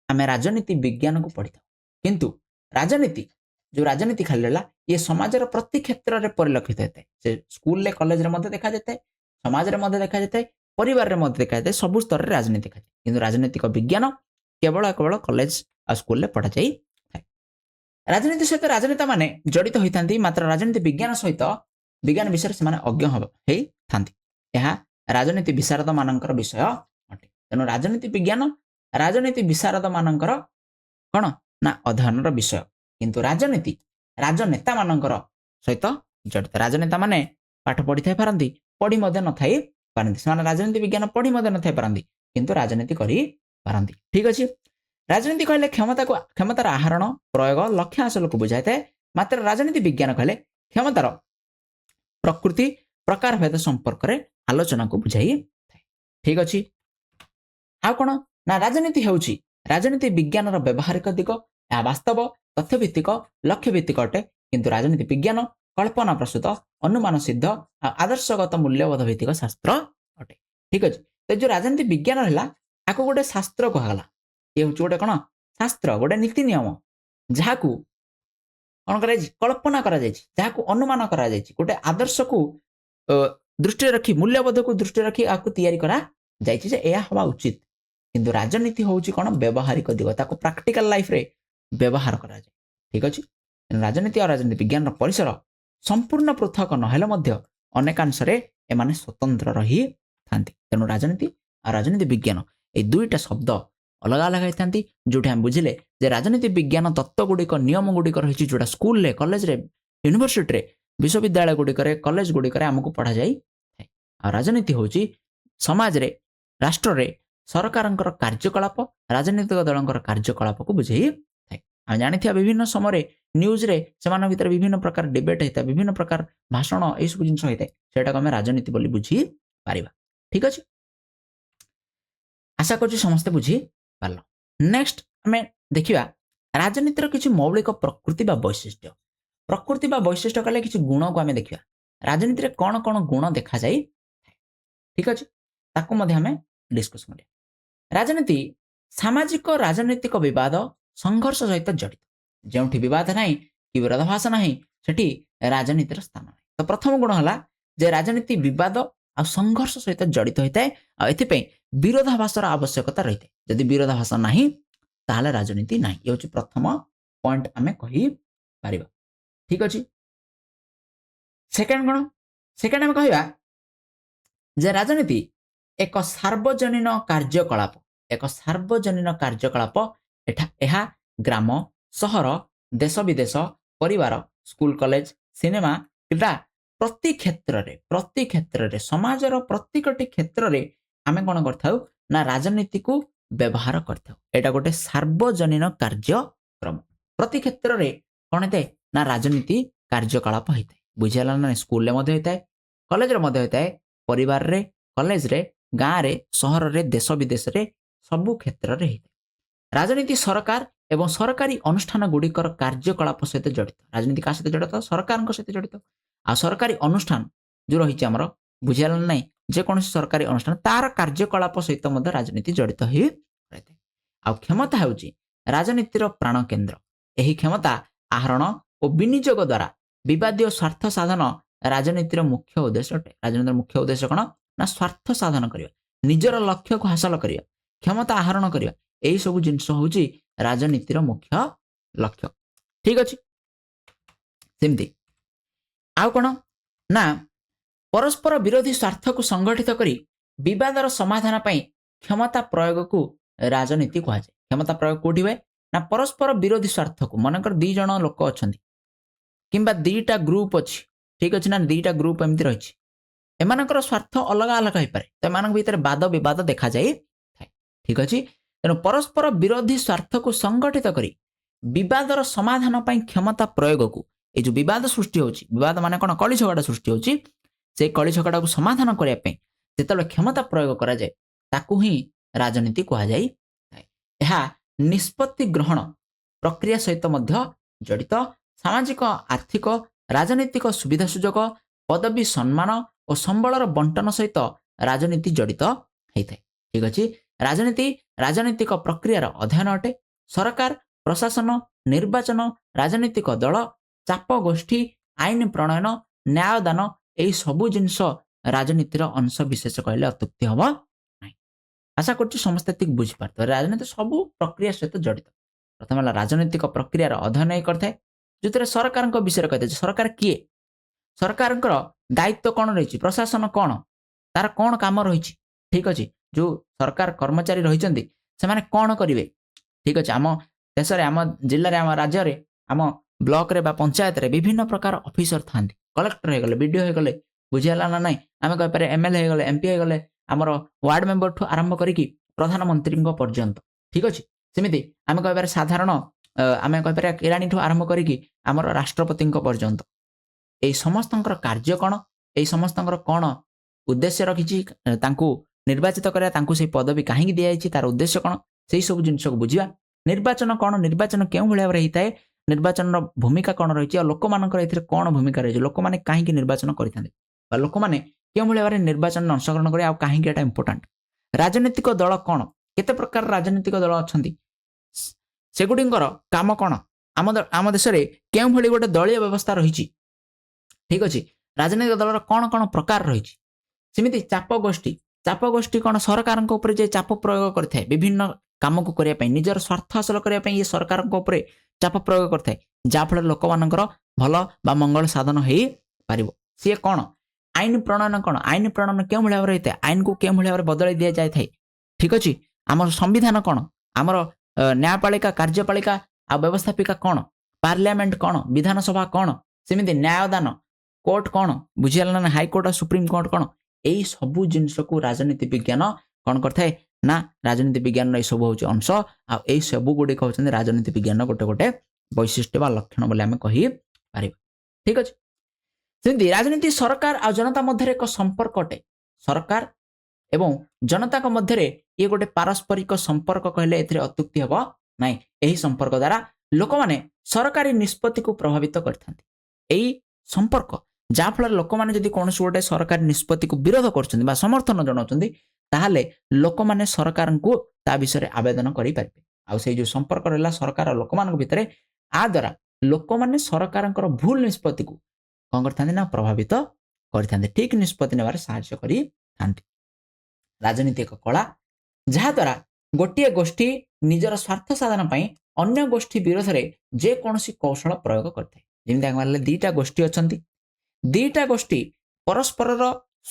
आम राजनीति विज्ञान को पढ़ी था किंतु राजनीति जो राजनीति खाली रहा ये समाजर प्रति क्षेत्र में परिलक्षित होता है से स्कूल कॉलेज देखा जाता है समाज में देखा जाता है परिवार में देखा जाता है सब स्तर में राजनीति देखा जाए किंतु राजनीतिक विज्ञान केवल कॉलेज और स्कूल पढ़ा जाए राजनीति सहित राजनेता माने जड़ित होता मात्र राजनीति विज्ञान सहित विज्ञान विषय से अज्ञ होता यह राजनीति विशारद मानकर विषय अटे तेणु राजनीति विज्ञान राजनीति विशारद मानकर कौन ना अध्ययन विषय किंतु राजनीति राजनेता मानकर सहित जड़ित राजनेता माने पाठ पढ़ी थाई पारंती पढ़ी मध्य न थाई पारंती से राजनीति विज्ञान पढ़ी मध्य न थाई पारंती किंतु राजनीति करी पारंती ठीक अच्छे राजनीति कहले क्षमतार आहरण प्रयोग लक्ष्य हासिल को बुझाई थाए ମାତ୍ର ରାଜନୀତି ବିଜ୍ଞାନ କହିଲେ କ୍ଷମତାର ପ୍ରକୃତି ପ୍ରକାରଭେଦ ସମ୍ପର୍କରେ ଆଲୋଚନାକୁ ବୁଝାଇଥାଏ। ଠିକ ଅଛି। ଆଉ କ'ଣ ନା ରାଜନୀତି ହେଉଛି ରାଜନୀତି ବିଜ୍ଞାନର ବ୍ୟବହାରିକ ଦିଗ। ଏହା ବାସ୍ତବ ତଥ୍ୟଭିତ୍ତିକ ଲକ୍ଷ୍ୟଭିତ୍ତିକ ଅଟେ। କିନ୍ତୁ ରାଜନୀତି ବିଜ୍ଞାନ କଳ୍ପନା ପ୍ରସୂତ ଅନୁମାନ ସିଦ୍ଧ ଆଉ ଆଦର୍ଶଗତ ମୂଲ୍ୟବୋଧ ଭିତ୍ତିକ ଶାସ୍ତ୍ର ଅଟେ। ଠିକ ଅଛି। ତ ଯୋଉ ରାଜନୀତି ବିଜ୍ଞାନ ହେଲା ଆକୁ ଗୋଟେ ଶାସ୍ତ୍ର କୁହାଗଲା। ଇଏ ହେଉଛି ଗୋଟେ କ'ଣ ଶାସ୍ତ୍ର, ଗୋଟେ ନୀତି ନିୟମ ଯାହାକୁ କ'ଣ କରାଯାଇଛି କଳ୍ପନା କରାଯାଇଛି, ଯାହାକୁ ଅନୁମାନ କରାଯାଇଛି, ଗୋଟେ ଆଦର୍ଶକୁ ଦୃଷ୍ଟିରେ ରଖି ମୂଲ୍ୟବୋଧକୁ ଦୃଷ୍ଟିରେ ରଖି ଆକୁ ତିଆରି କରାଯାଇଛି ଯେ ଏହା ହେବା ଉଚିତ। କିନ୍ତୁ ରାଜନୀତି ହେଉଛି କ'ଣ ବ୍ୟବହାରିକ ଦିଗ, ତାକୁ ପ୍ରାକ୍ଟିକାଲ ଲାଇଫରେ ବ୍ୟବହାର କରାଯାଏ। ଠିକ ଅଛି। ରାଜନୀତି ଆଉ ରାଜନୀତି ବିଜ୍ଞାନର ପରିସର ସମ୍ପୂର୍ଣ୍ଣ ପୃଥକ ନହେଲେ ମଧ୍ୟ ଅନେକାଂଶରେ ଏମାନେ ସ୍ୱତନ୍ତ୍ର ରହିଥାନ୍ତି। ତେଣୁ ରାଜନୀତି ଆଉ ରାଜନୀତି ବିଜ୍ଞାନ ଏଇ ଦୁଇଟା ଶବ୍ଦ ଅଲଗା ଅଲଗା ହେଇଥାନ୍ତି। ଯୋଉଠି ଆମେ ବୁଝିଲେ ଯେ ରାଜନୀତି ବିଜ୍ଞାନ ତତ୍ତ୍ୱଗୁଡ଼ିକ ନିୟମ ଗୁଡ଼ିକ ରହିଛି ଯୋଉଟା ସ୍କୁଲରେ କଲେଜରେ ୟୁନିଭର୍ସିଟିରେ ବିଶ୍ୱବିଦ୍ୟାଳୟ ଗୁଡ଼ିକରେ କଲେଜ ଗୁଡ଼ିକରେ ଆମକୁ ପଢ଼ାଯାଇଥାଏ। ଆଉ ରାଜନୀତି ହେଉଛି ସମାଜରେ ରାଷ୍ଟ୍ରରେ ସରକାରଙ୍କର କାର୍ଯ୍ୟକଳାପ ରାଜନୈତିକ ଦଳଙ୍କର କାର୍ଯ୍ୟକଳାପକୁ ବୁଝେଇଥାଏ। ଆମେ ଜାଣିଥିବା ବିଭିନ୍ନ ସମୟରେ ନ୍ୟୁଜରେ ସେମାନଙ୍କ ଭିତରେ ବିଭିନ୍ନ ପ୍ରକାର ଡିବେଟ୍ ହେଇଥାଏ, ବିଭିନ୍ନ ପ୍ରକାର ଭାଷଣ ଏଇସବୁ ଜିନିଷ ହେଇଥାଏ। ସେଇଟାକୁ ଆମେ ରାଜନୀତି ବୋଲି ବୁଝିପାରିବା। ଠିକ ଅଛି। ଆଶା କରୁଛି ସମସ୍ତେ ବୁଝିପାରିଲ। ନେକ୍ସଟ ଆମେ ଦେଖିବା ରାଜନୀତିର କିଛି ମୌଳିକ ପ୍ରକୃତି ବା ବୈଶିଷ୍ଟ୍ୟ। ପ୍ରକୃତି ବା ବୈଶିଷ୍ଟ୍ୟ କଲେ କିଛି ଗୁଣକୁ ଆମେ ଦେଖିବା। ରାଜନୀତିରେ କ'ଣ କ'ଣ ଗୁଣ ଦେଖାଯାଇ। ଠିକ ଅଛି। ତାକୁ ମଧ୍ୟ ଆମେ ଡିସ୍କସ୍ କରିବା। ରାଜନୀତି ସାମାଜିକ ରାଜନୈତିକ ବିବାଦ ସଂଘର୍ଷ ସହିତ ଜଡ଼ିତ। ଯେଉଁଠି ବିବାଦ ନାହିଁ କି ବିରୋଧାଭାସ ନାହିଁ ସେଠି ରାଜନୀତିର ସ୍ଥାନ ନାହିଁ। ତ ପ୍ରଥମ ଗୁଣ ହେଲା ଯେ ରାଜନୀତି ବିବାଦ ଆଉ ସଂଘର୍ଷ ସହିତ ଜଡ଼ିତ ହୋଇଥାଏ ଆଉ ଏଥିପାଇଁ ବିରୋଧାଭାସର ଆବଶ୍ୟକତା ରହିଥାଏ। ଯଦି ବିରୋଧାଭାସ ନାହିଁ ତାହେଲେ ରାଜନୀତି ନାହିଁ। ଏ ହେଉଛି ପ୍ରଥମ ପଏଣ୍ଟ ଆମେ କହିପାରିବା। ଠିକ ଅଛି। ସେକେଣ୍ଡ ଗୁଣ, ସେକେଣ୍ଡ ଆମେ କହିବା ଯେ ରାଜନୀତି ଏକ ସାର୍ବଜନୀନ କାର୍ଯ୍ୟକଳାପ। ଏକ ସାର୍ବଜନୀନ କାର୍ଯ୍ୟକଳାପ। ଏହା ଗ୍ରାମ ସହର ଦେଶ ବିଦେଶ ପରିବାର ସ୍କୁଲ କଲେଜ ସିନେମା କ୍ରୀଡ଼ା ପ୍ରତି କ୍ଷେତ୍ରରେ ସମାଜର ପ୍ରତିଟି କ୍ଷେତ୍ରରେ ଆମେ କ'ଣ କରିଥାଉ ନା ରାଜନୀତିକୁ ବ୍ୟବହାର କରିଥାଉ। ଏଇଟା ଗୋଟେ ସାର୍ବଜନୀନ କାର୍ଯ୍ୟକ୍ରମ। ପ୍ରତି କ୍ଷେତ୍ରରେ କ'ଣ ହେଇଥାଏ ନା ରାଜନୀତି କାର୍ଯ୍ୟକଳାପ ହେଇଥାଏ। ବୁଝିହେଲା ନା? ସ୍କୁଲରେ ମଧ୍ୟ ହେଇଥାଏ, କଲେଜରେ ମଧ୍ୟ ହେଇଥାଏ, ପରିବାରରେ କଲେଜରେ ଗାଁରେ ସହରରେ ଦେଶ ବିଦେଶରେ ସବୁ କ୍ଷେତ୍ରରେ ହେଇଥାଏ। ରାଜନୀତି ସରକାର ଏବଂ ସରକାରୀ ଅନୁଷ୍ଠାନ ଗୁଡ଼ିକର କାର୍ଯ୍ୟକଳାପ ସହିତ ଜଡ଼ିତ। ରାଜନୀତି କାହା ସହିତ ଜଡ଼ିତ? ସରକାରଙ୍କ ସହିତ ଜଡ଼ିତ। ଆଉ ସରକାରୀ ଅନୁଷ୍ଠାନ ଯୋଉ ରହିଛି ଆମର ବୁଝିହେଲା ନା ନାହିଁ, ଯେକୌଣସି ସରକାରୀ ଅନୁଷ୍ଠାନ ତାର କାର୍ଯ୍ୟକଳାପ ସହିତ ମଧ୍ୟ ରାଜନୀତି ଜଡ଼ିତ ହୋଇ ରହିଥାଏ। ଆଉ କ୍ଷମତା ହେଉଛି ରାଜନୀତିର ପ୍ରାଣ କେନ୍ଦ୍ର। ଏହି କ୍ଷମତା ଆହରଣ ଓ ବିନିଯୋଗ ଦ୍ୱାରା ବିବାଦୀୟ ସ୍ୱାର୍ଥ ସାଧନ ରାଜନୀତିର ମୁଖ୍ୟ ଉଦ୍ଦେଶ୍ୟ ଅଟେ। ରାଜନୀତିର ମୁଖ୍ୟ ଉଦ୍ଦେଶ୍ୟ କ'ଣ ନା ସ୍ୱାର୍ଥ ସାଧନ କରିବା, ନିଜର ଲକ୍ଷ୍ୟକୁ ହାସଲ କରିବା, କ୍ଷମତା ଆହରଣ କରିବା, ଏଇ ସବୁ ଜିନିଷ ହେଉଛି ରାଜନୀତିର ମୁଖ୍ୟ ଲକ୍ଷ୍ୟ। ଠିକ ଅଛି। ସେମିତି ଆଉ କ'ଣ ନା ପରସ୍ପର ବିରୋଧୀ ସ୍ୱାର୍ଥକୁ ସଂଗଠିତ କରି ବିବାଦର ସମାଧାନ ପାଇଁ କ୍ଷମତା ପ୍ରୟୋଗକୁ ରାଜନୀତି କୁହାଯାଏ। କ୍ଷମତା ପ୍ରୟୋଗ କୋଉଠି ହୁଏ ନା ପରସ୍ପର ବିରୋଧୀ ସ୍ୱାର୍ଥକୁ, ମନେକର 2 ଜଣ ଲୋକ ଅଛନ୍ତି କିମ୍ବା 2ଟା ଗ୍ରୁପ ଅଛି। ଠିକ ଅଛି ନା? 2ଟା ଗ୍ରୁପ ଏମିତି ରହିଛି, ଏମାନଙ୍କର ସ୍ୱାର୍ଥ ଅଲଗା ଅଲଗା ହେଇପାରେ, ତ ଏମାନଙ୍କ ଭିତରେ ବାଦ ବିବାଦ ଦେଖାଯାଇଥାଏ। ଠିକ ଅଛି। ତେଣୁ ପରସ୍ପର ବିରୋଧୀ ସ୍ୱାର୍ଥକୁ ସଂଗଠିତ କରି ବିବାଦର ସମାଧାନ ପାଇଁ କ୍ଷମତା ପ୍ରୟୋଗକୁ, ଏଇ ଯୋଉ ବିବାଦ ସୃଷ୍ଟି ହେଉଛି, ବିବାଦ ମାନେ କ'ଣ କଳି ଝଗଡ଼ା ସୃଷ୍ଟି ହେଉଛି, ସେଇ କଳି ଝଗଡ଼ାକୁ ସମାଧାନ କରିବା ପାଇଁ ଯେତେବେଳେ କ୍ଷମତା ପ୍ରୟୋଗ କରାଯାଏ ତାକୁ ହିଁ ରାଜନୀତି କୁହାଯାଇଥାଏ। ଏହା ନିଷ୍ପତ୍ତି ଗ୍ରହଣ ପ୍ରକ୍ରିୟା ସହିତ ମଧ୍ୟ ଜଡ଼ିତ। ସାମାଜିକ ଆର୍ଥିକ ରାଜନୈତିକ ସୁବିଧା ସୁଯୋଗ ପଦବୀ ସମ୍ମାନ ଓ ସମ୍ବଳର ବଣ୍ଟନ ସହିତ ରାଜନୀତି ଜଡ଼ିତ ହେଇଥାଏ। ଠିକ ଅଛି। ରାଜନୀତି ରାଜନୈତିକ ପ୍ରକ୍ରିୟାର ଅଧ୍ୟୟନ ଅଟେ। ସରକାର ପ୍ରଶାସନ ନିର୍ବାଚନ ରାଜନୈତିକ ଦଳ ଚାପ ଗୋଷ୍ଠୀ ଆଇନ ପ୍ରଣୟନ ନ୍ୟାୟଦାନ ଏହି ସବୁ ଜିନିଷ ରାଜନୀତିର ଅଂଶ ବିଶେଷ କହିଲେ ଅତ୍ୟୁକ୍ତି ହେବ ନାହିଁ। ଆଶା କରୁଛି ସମସ୍ତେ ଏତିକି ବୁଝିପାରୁଥିବେ। ରାଜନୀତି ସବୁ ପ୍ରକ୍ରିୟା ସହିତ ଜଡ଼ିତ। ପ୍ରଥମେ ହେଲା ରାଜନୈତିକ ପ୍ରକ୍ରିୟାର ଅଧ୍ୟୟନ କରିଥାଏ, ଯେଉଁଥିରେ ସରକାରଙ୍କ ବିଷୟରେ କହିଥାଏ ଯେ ସରକାର କିଏ, ସରକାରଙ୍କର ଦାୟିତ୍ୱ କ'ଣ ରହିଛି, ପ୍ରଶାସନ କ'ଣ, ତାର କ'ଣ କାମ ରହିଛି। ଠିକ ଅଛି। ଯୋଉ ସରକାର କର୍ମଚାରୀ ରହିଛନ୍ତି ସେମାନେ କ'ଣ କରିବେ। ଠିକ ଅଛି। ଆମ ଦେଶରେ, ଆମ ଜିଲ୍ଲାରେ, ଆମ ରାଜ୍ୟରେ, ଆମ ବ୍ଲକରେ ବା ପଞ୍ଚାୟତରେ ବିଭିନ୍ନ ପ୍ରକାର ଅଫିସର ଥାନ୍ତି। କଲେକ୍ଟର ହେଇଗଲେ, ବିଡିଓ ହେଇଗଲେ, ବୁଝିହେଲା ନା ନାହିଁ, ଆମେ କହିପାରେ ଏମଏଲଏ ହେଇଗଲେ, ଏମପି ହେଇଗଲେ, ଆମର ୱାର୍ଡ ମେମ୍ବରଠୁ ଆରମ୍ଭ କରିକି ପ୍ରଧାନମନ୍ତ୍ରୀଙ୍କ ପର୍ଯ୍ୟନ୍ତ। ଠିକ ଅଛି। ସେମିତି ଆମେ କହିବାରେ ସାଧାରଣ आमे कहि परिया केरानी ठु आरंभ करिकि हमर राष्ट्रपति पर्यंत एई समस्तंकर कार्य कोन एई समस्तंकर कोन उद्देश्य रखिछि तांकु निर्वाचित करिया तांकु से पदवी काहेकि दिया जाइछि तार उद्देश्य कोन सेई सब जिनिस को बुझिबा निर्वाचन कोन निर्वाचन केउ भलिया रे हिताए निर्वाचन रो भूमिका कोन रहिछि आ लोक मानकर एथिरे कोन भूमिका रहिछि लोक माने काहेकि निर्वाचन करिथांदे बा लोक माने केउ भलिया रे निर्वाचन अंशग्रहण करिया आ काहेकि एटा इंपोर्टेंट राजनीतिक दल कोन केते प्रकार राजनीतिक दल अछंती सेगुडिंकर काम कोन आम देश रे केउ भली गोटे दलीय व्यवस्था रहिछि ठीक अछि राजनीतिक दलर कोन कोन प्रकार रहिछि सेमिति चाप गोष्ठी कोन सरकार को ऊपर जे चाप प्रयोग करथाय विभिन्न काम को करिया पई निजर स्वार्थ हासिल करिया पई ये सरकार को ऊपर चाप प्रयोग करथाय जा फल लोक मानकर भलो बा मंगल साधन हेई पारिबो से कोन आईन प्रणयन केउ भलिया रे हिते आईन को केउ भलिया रे बदलै दिया जाय थाय ठीक अछि हमर संविधान कोन हमर न्यायपालिका कार्यपालिका आ व्यवस्थापिका कोन पार्लियामेंट कोन विधानसभा कोन सेमिति न्यायदान कोर्ट कोन बुझियाला ना हाई कोर्ट सुप्रीम कोर्ट कोन एई सबु जिनिस को राजनीति विज्ञान कोन करथाय ना राजनीति विज्ञान रे सब होची अंश आ एई सबु गुडी कहउछन राजनीति विज्ञान गोटे गोटे वैशिष्ट्य बा लक्षण बोले हमें कहि पारिबा ठीक अछि सेमिति राजनीति सरकार आ जनता मध्य एक संपर्क अटे सरकार एवं जनता को मध्य ये गोटे पारस्परिक संपर्क कहले एथिरे अत्युक्ति हबो नाही एही संपर्क द्वारा लोक माने सरकारी निष्पत्ति को प्रभावित करथांती एही संपर्क जा फल लोक माने जदि कोन गोटे सरकारी निष्पत्ति को विरोध करछन्ती बा समर्थन जणाउछन्ती ताहाले लोक माने सरकार को ता विषय आवेदन करि पारिबे आ सेही जो संपर्क रहला सरकार और लोक मान भितरे आ द्वारा लोक माने सरकारंकर भूल निष्पत्ति को कोन करथांती ना प्रभावित करथांती ठीक निष्पत्ति नेबार सहायता करि थांती राजनीति एक कला जहा द्वारा गोटे गोष्ठी निजर स्वार्थ साधन पई अन्य गोष्ठी विरोध रे जे कोनसी कौशल प्रयोग करथाय जेमिति आगमाले दीटा गोष्ठी अछंती दीटा गोष्ठी परस्पर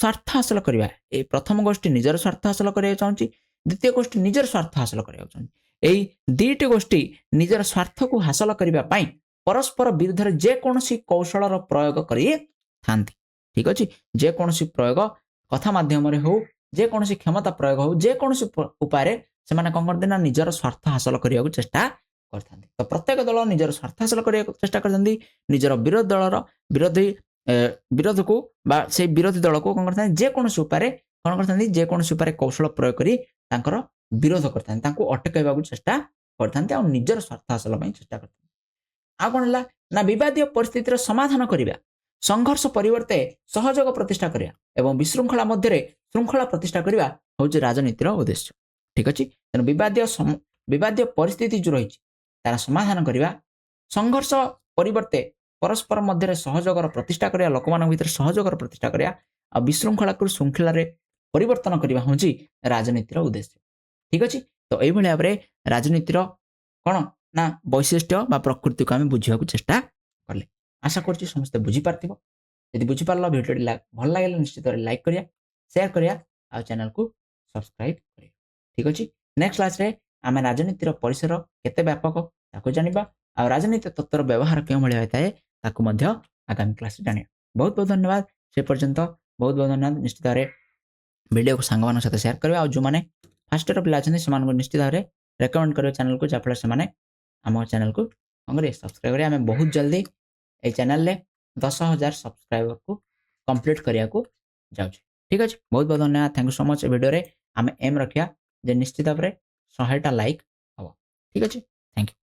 स्वार्थ हासिल करिवा ए प्रथम गोष्ठी निजर स्वार्थ हासिल करिया चाहूची द्वितीय गोष्ठी निजर स्वार्थ हासिल करिया चाहूची एई दीटी गोष्ठी निजर स्वार्थ को हासिल करिवा पई परस्पर विरुद्ध रे जे कोनसी कौशल रो प्रयोग करि थांती ठीक अछि जे कोनसी प्रयोग कथा माध्यम रे हो जे कोनसी क्षमता प्रयोग हो जे कोनसी उपाय से माने कोन करदे ना निजर स्वार्थ हासिल करिया चेष्टा करथांती तो प्रत्येक दल निजर स्वार्थ हासिल करिया चेष्टा करथांती निजर विरोध दलर विरोधी विरोध को बा से विरोधी दल को कोन करथांती जे कोनसी उपाय कोन करथांती जे कोनसी उपाय कौशल प्रयोग करी तांकर विरोध करथांती तांको अटकाइबा को चेष्टा करथांती आ निजर स्वार्थ हासिल पई चेष्टा करथांती आ कोन ला ना विवादीय परिस्थितिर समाधान करिबा संघर्ष परिवर्ते सहयोग प्रतिष्ठा करिया एवं विशृंखला मध्य श्रृंखला प्रतिष्ठा करिबा होची राजनीतिर उद्देश्य ठीक अछि तन विवादीय परिस्थिति जो रही तार समाधान करिबा संघर्ष परिवर्ते परस्पर मध्य सहयोगर प्रतिष्ठा करिया लोकमान भीतर सहयोगर प्रतिष्ठा करिया आ विशृंखला को श्रृंखला रे परिवर्तन करिबा होची राजनीतिर उद्देश्य ठीक अछि तो एई भलिया बरे राजनीतिर कोन ना वैशिष्ट्य बा प्रकृति को हम बुझिया को चेष्टा करले आशा करछि समस्त बुझी पारथिबो यदि बुझी पारलो वीडियो भल लागले निश्चित लाइक करिया शेयर करिया आ चैनल को सब्सक्राइब करिया ठीक अछि नेक्स्ट क्लास रे आमे राजनीतिर परिसर केते व्यापक ताको जानिबा आ राजनीति तत्वर व्यवहार केउ भलिया होताय ताको मध्य आगामी क्लास रे जानिया बहुत बहुत धन्यवाद से पर्यंत बहुत बहुत धन्यवाद निश्चित रे वीडियो को संगमान साथ शेयर करबा आ जो माने फर्स्ट ईयर पिला छन समान को निश्चित रे रेकमेंड करियो चैनल को जाफला से माने हम चैनल को अंगरे सब्सक्राइब करिया हमें बहुत जल्दी ए चैनल ले 10,000 सब्सक्राइबर को कंप्लीट करिया को जाउछ ठीक अछि बहुत बहुत धन्यवाद thank you so much video रे हम एम रखिया जे निश्चित भाबरे 100 टा लाइक हबो ठीक अछि थैंक यू।